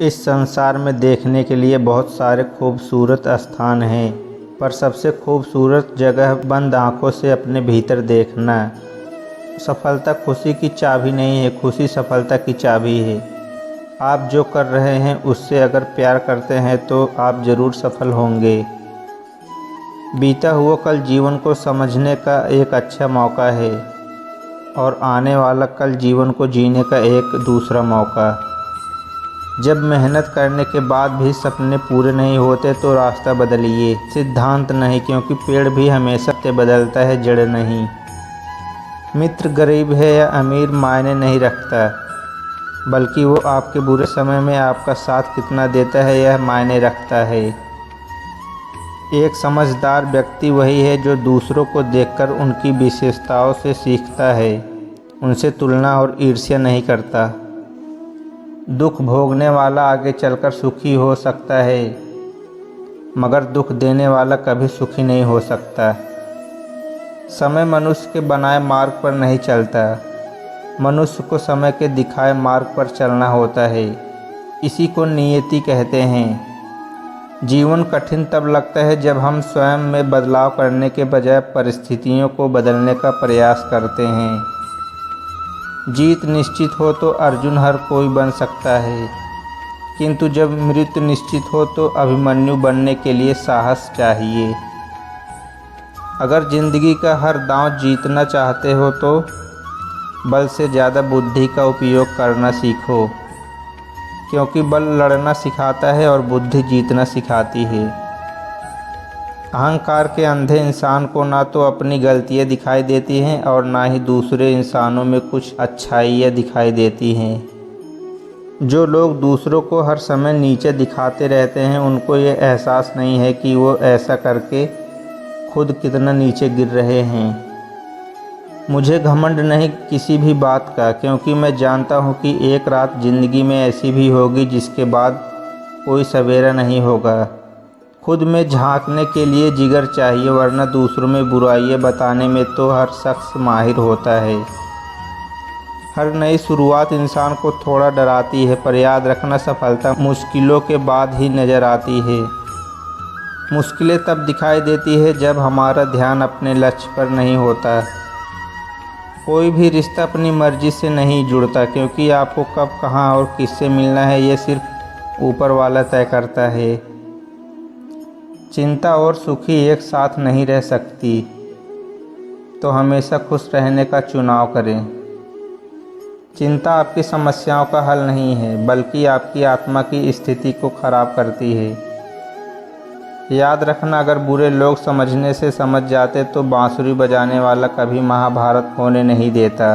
इस संसार में देखने के लिए बहुत सारे खूबसूरत स्थान हैं, पर सबसे खूबसूरत जगह बंद आँखों से अपने भीतर देखना। सफलता खुशी की चाबी नहीं है, खुशी सफलता की चाबी है। आप जो कर रहे हैं उससे अगर प्यार करते हैं तो आप ज़रूर सफल होंगे। बीता हुआ कल जीवन को समझने का एक अच्छा मौका है और आने वाला कल जीवन को जीने का एक दूसरा मौका। जब मेहनत करने के बाद भी सपने पूरे नहीं होते तो रास्ता बदलिए, सिद्धांत नहीं, क्योंकि पेड़ भी हमेशा से बदलता है, जड़ नहीं। मित्र गरीब है या अमीर मायने नहीं रखता, बल्कि वो आपके बुरे समय में आपका साथ कितना देता है यह मायने रखता है। एक समझदार व्यक्ति वही है जो दूसरों को देखकर उनकी विशेषताओं से सीखता है, उनसे तुलना और ईर्ष्या नहीं करता। दुख भोगने वाला आगे चलकर सुखी हो सकता है, मगर दुख देने वाला कभी सुखी नहीं हो सकता। समय मनुष्य के बनाए मार्ग पर नहीं चलता, मनुष्य को समय के दिखाए मार्ग पर चलना होता है। इसी को नियति कहते हैं। जीवन कठिन तब लगता है जब हम स्वयं में बदलाव करने के बजाय परिस्थितियों को बदलने का प्रयास करते हैं। जीत निश्चित हो तो अर्जुन हर कोई बन सकता है, किंतु जब मृत्यु निश्चित हो तो अभिमन्यु बनने के लिए साहस चाहिए। अगर जिंदगी का हर दांव जीतना चाहते हो तो बल से ज़्यादा बुद्धि का उपयोग करना सीखो, क्योंकि बल लड़ना सिखाता है और बुद्धि जीतना सिखाती है। अहंकार के अंधे इंसान को ना तो अपनी गलतियाँ दिखाई देती हैं और ना ही दूसरे इंसानों में कुछ अच्छाइयाँ दिखाई देती हैं। जो लोग दूसरों को हर समय नीचे दिखाते रहते हैं उनको ये एहसास नहीं है कि वो ऐसा करके खुद कितना नीचे गिर रहे हैं। मुझे घमंड नहीं किसी भी बात का, क्योंकि मैं जानता हूँ कि एक रात ज़िंदगी में ऐसी भी होगी जिसके बाद कोई सवेरा नहीं होगा। खुद में झांकने के लिए जिगर चाहिए, वरना दूसरों में बुराइयां बताने में तो हर शख्स माहिर होता है। हर नई शुरुआत इंसान को थोड़ा डराती है, पर याद रखना सफलता मुश्किलों के बाद ही नज़र आती है। मुश्किलें तब दिखाई देती है जब हमारा ध्यान अपने लक्ष्य पर नहीं होता। कोई भी रिश्ता अपनी मर्जी से नहीं जुड़ता, क्योंकि आपको कब, कहाँ और किससे मिलना है ये सिर्फ ऊपर वाला तय करता है। चिंता और सुखी एक साथ नहीं रह सकती, तो हमेशा खुश रहने का चुनाव करें। चिंता आपकी समस्याओं का हल नहीं है, बल्कि आपकी आत्मा की स्थिति को खराब करती है। याद रखना, अगर बुरे लोग समझने से समझ जाते तो बांसुरी बजाने वाला कभी महाभारत होने नहीं देता।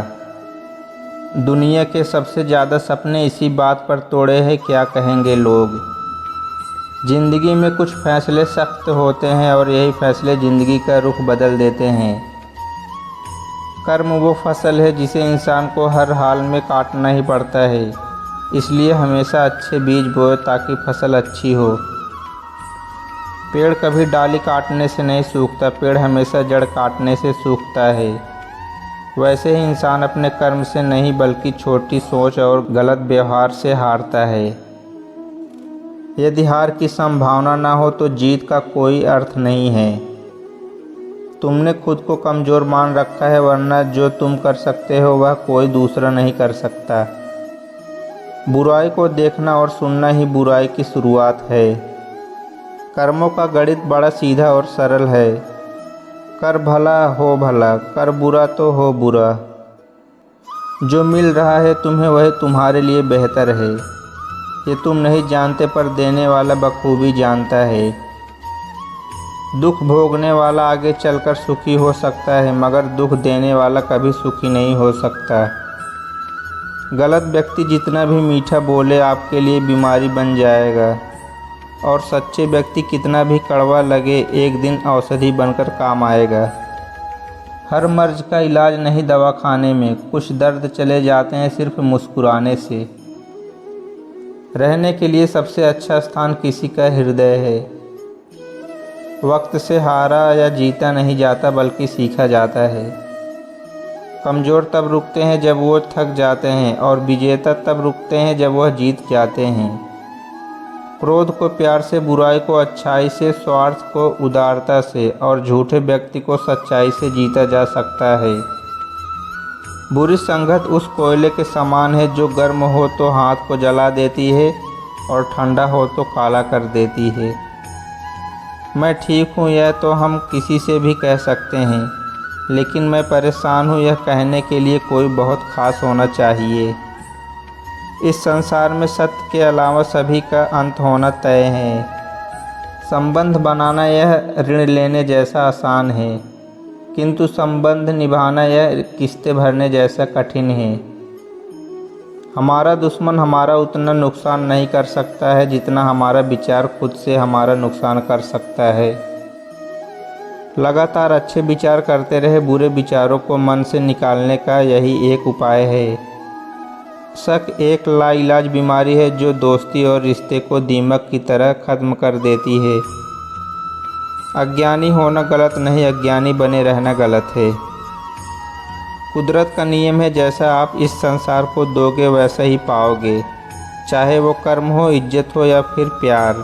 दुनिया के सबसे ज़्यादा सपने इसी बात पर तोड़े हैं, क्या कहेंगे लोग। ज़िंदगी में कुछ फैसले सख्त होते हैं और यही फैसले ज़िंदगी का रुख बदल देते हैं। कर्म वो फसल है जिसे इंसान को हर हाल में काटना ही पड़ता है, इसलिए हमेशा अच्छे बीज बोए ताकि फसल अच्छी हो। पेड़ कभी डाली काटने से नहीं सूखता, पेड़ हमेशा जड़ काटने से सूखता है। वैसे ही इंसान अपने कर्म से नहीं बल्कि छोटी सोच और गलत व्यवहार से हारता है। यदि हार की संभावना ना हो तो जीत का कोई अर्थ नहीं है। तुमने खुद को कमज़ोर मान रखा है, वरना जो तुम कर सकते हो वह कोई दूसरा नहीं कर सकता। बुराई को देखना और सुनना ही बुराई की शुरुआत है। कर्मों का गणित बड़ा सीधा और सरल है। कर भला हो भला, कर बुरा तो हो बुरा। जो मिल रहा है तुम्हें वही तुम्हारे लिए बेहतर है। ये तुम नहीं जानते, पर देने वाला बखूबी जानता है। दुख भोगने वाला आगे चलकर सुखी हो सकता है, मगर दुख देने वाला कभी सुखी नहीं हो सकता। गलत व्यक्ति जितना भी मीठा बोले आपके लिए बीमारी बन जाएगा, और सच्चे व्यक्ति कितना भी कड़वा लगे एक दिन औषधि बनकर काम आएगा। हर मर्ज का इलाज नहीं दवाखाने में, कुछ दर्द चले जाते हैं सिर्फ मुस्कुराने से। रहने के लिए सबसे अच्छा स्थान किसी का हृदय है। वक्त से हारा या जीता नहीं जाता, बल्कि सीखा जाता है। कमज़ोर तब रुकते हैं जब वो थक जाते हैं, और विजेता तब रुकते हैं जब वह जीत जाते हैं। क्रोध को प्यार से, बुराई को अच्छाई से, स्वार्थ को उदारता से और झूठे व्यक्ति को सच्चाई से जीता जा सकता है। बुरी संगत उस कोयले के समान है जो गर्म हो तो हाथ को जला देती है और ठंडा हो तो काला कर देती है। मैं ठीक हूँ यह तो हम किसी से भी कह सकते हैं, लेकिन मैं परेशान हूँ यह कहने के लिए कोई बहुत खास होना चाहिए। इस संसार में सत्य के अलावा सभी का अंत होना तय है। संबंध बनाना यह ऋण लेने जैसा आसान है, किंतु संबंध निभाना यह किस्तें भरने जैसा कठिन है। हमारा दुश्मन हमारा उतना नुकसान नहीं कर सकता है जितना हमारा विचार खुद से हमारा नुकसान कर सकता है। लगातार अच्छे विचार करते रहे, बुरे विचारों को मन से निकालने का यही एक उपाय है। शक एक लाइलाज बीमारी है जो दोस्ती और रिश्ते को दीमक की तरह ख़त्म कर देती है। अज्ञानी होना गलत नहीं, अज्ञानी बने रहना गलत है। कुदरत का नियम है, जैसा आप इस संसार को दोगे वैसा ही पाओगे, चाहे वो कर्म हो, इज्जत हो या फिर प्यार।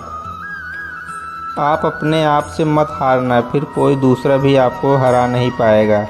आप अपने आप से मत हारना, फिर कोई दूसरा भी आपको हरा नहीं पाएगा।